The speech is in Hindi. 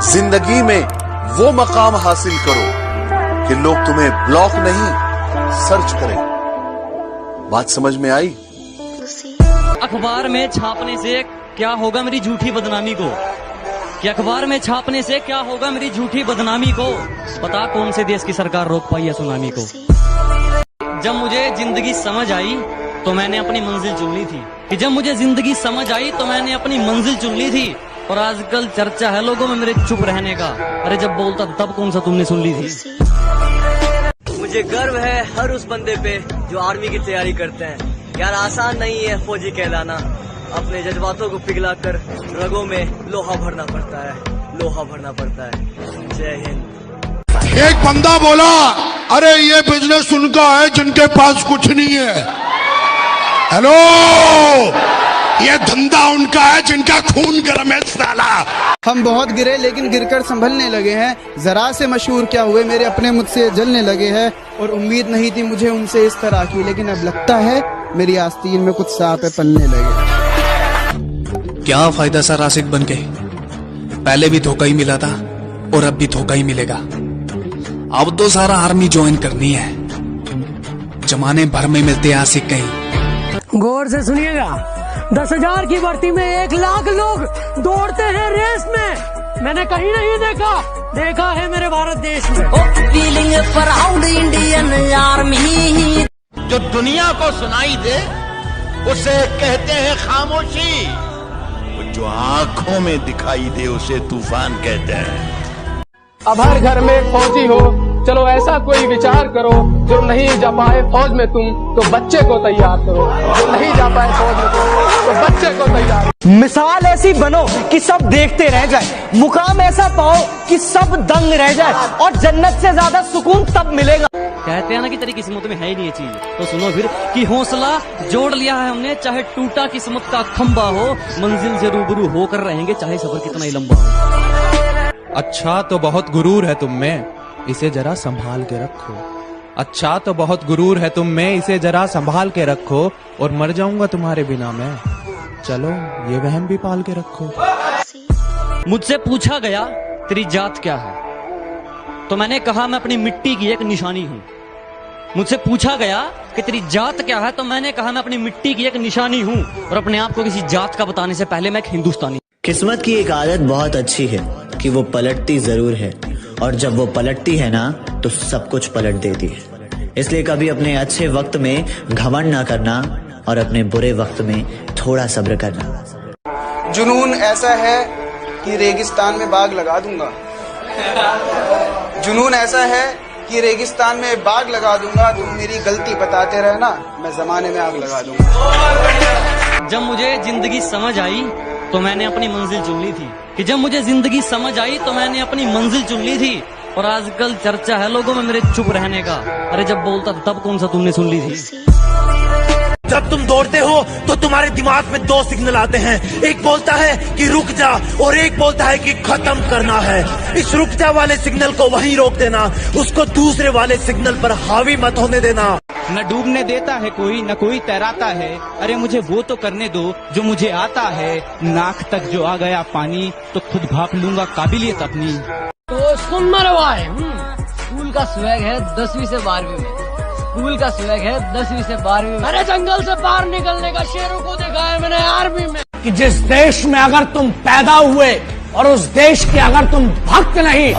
जिंदगी में वो मकाम हासिल करो कि लोग तुम्हें ब्लॉक नहीं सर्च करें। बात समझ में आई? अखबार में छापने से क्या होगा मेरी झूठी बदनामी को, कि अखबार में छापने से क्या होगा मेरी झूठी बदनामी को। बता कौन से देश की सरकार रोक पाई है सुनामी को। जब मुझे जिंदगी समझ आई तो मैंने अपनी मंजिल चुन ली थी, कि जब मुझे जिंदगी समझ आई तो मैंने अपनी मंजिल चुन ली थी। और आजकल चर्चा है लोगों में मेरे चुप रहने का। अरे जब बोलता तब कौन सा तुमने सुन ली थी। मुझे गर्व है हर उस बंदे पे जो आर्मी की तैयारी करते हैं। यार आसान नहीं है फौजी कहलाना, अपने जज्बातों को पिघलाकर रगों में लोहा भरना पड़ता है, लोहा भरना पड़ता है। जय हिंद। एक बंदा बोला, अरे ये बिजनेस उनका है जिनके पास कुछ नहीं है। हेलो, ये धंधा उनका है जिनका खून गर्म है साला। हम बहुत गिरे लेकिन गिरकर संभलने लगे हैं। जरा से मशहूर क्या हुए, मेरे अपने मुझसे जलने लगे हैं। और उम्मीद नहीं थी मुझे उनसे इस तरह की, लेकिन अब लगता है मेरी आस्तीन में कुछ सांप पलने लगे। क्या फायदा सा राशिक बन के, पहले भी धोखा ही मिला था और अब भी धोखा ही मिलेगा। अब तो सारा आर्मी ज्वाइन करनी है, जमाने भर में मिलते हैं आशिक कहीं। गौर से सुनिएगा, 10,000 की भर्ती में 1 लाख लोग दौड़ते हैं रेस में। मैंने कहीं नहीं देखा, देखा है मेरे भारत देश में। Feeling proud Indian army. जो दुनिया को सुनाई दे उसे कहते हैं खामोशी, जो आंखों में दिखाई दे उसे तूफान कहते हैं। अब हर घर में एक फौजी हो, चलो ऐसा कोई विचार करो। जो नहीं जा पाए फौज में तुम तो बच्चे को तैयार करो, जो नहीं जा पाए फौज में तुम तो बच्चे को तैयार। मिसाल ऐसी बनो कि सब देखते रह जाए, मुकाम ऐसा पाओ कि सब दंग रह जाए, और जन्नत से ज्यादा सुकून तब मिलेगा। कहते हैं ना कि तेरी किस्मत में है ही नहीं ये चीज, तो सुनो फिर कि हौसला जोड़ लिया है हमने। चाहे टूटा किस्मत का खंबा हो, मंजिल से रूबरू होकर रहेंगे चाहे सफर कितना ही लंबा हो। अच्छा तो बहुत गुरूर है तुम में, इसे जरा संभाल के रखो। अच्छा तो बहुत गुरूर है तुम में, इसे जरा संभाल के रखो। और मर जाऊंगा तुम्हारे बिना मैं, चलो ये वहम भी पाल के रखो। मुझसे पूछा गया तेरी जात क्या है, तो मैंने कहा मैं अपनी मिट्टी की एक निशानी हूँ। मुझसे पूछा गया कि तेरी जात क्या है, तो मैंने कहा मैं अपनी मिट्टी की एक निशानी हूँ। और अपने आप को किसी जात का बताने से पहले मैं एक हिंदुस्तानी। किस्मत की एक आदत बहुत अच्छी है कि वो पलटती जरूर है, और जब वो पलटती है ना तो सब कुछ पलट देती है। इसलिए कभी अपने अच्छे वक्त में घमंड ना करना और अपने बुरे वक्त में थोड़ा सब्र करना। जुनून ऐसा है कि रेगिस्तान में बाग लगा दूंगा। जुनून ऐसा है कि रेगिस्तान में बाग लगा दूंगा। तुम मेरी गलती बताते रहना, मैं जमाने में आग लगा दूंगा। जब मुझे जिंदगी समझ आई तो मैंने अपनी मंजिल चुन ली थी, कि जब मुझे जिंदगी समझ आई तो मैंने अपनी मंजिल चुन ली थी। और आजकल चर्चा है लोगों में मेरे चुप रहने का। अरे जब बोलता तब कौन सा तुमने सुन ली थी। जब तुम दौड़ते हो तो तुम्हारे दिमाग में 2 सिग्नल आते हैं, एक बोलता है कि रुक जा और एक बोलता है कि खत्म करना है। इस रुक जा वाले सिग्नल को वहीं रोक देना, उसको दूसरे वाले सिग्नल पर हावी मत होने देना। न डूबने देता है कोई, न कोई तैराता है। अरे मुझे वो तो करने दो जो मुझे आता है। नाक तक जो आ गया पानी तो खुद भाप लूंगा काबिलियत अपनी। तो सुन मेरे भाई, स्कूल का स्वैग है 10वीं से 12वीं में। स्कूल का स्वैग है 10वीं से 12वीं में। अरे जंगल से बाहर निकलने का शेरों को देखा है मैंने आर्मी में। कि जिस देश में अगर तुम पैदा हुए और उस देश के अगर तुम भक्त नहीं,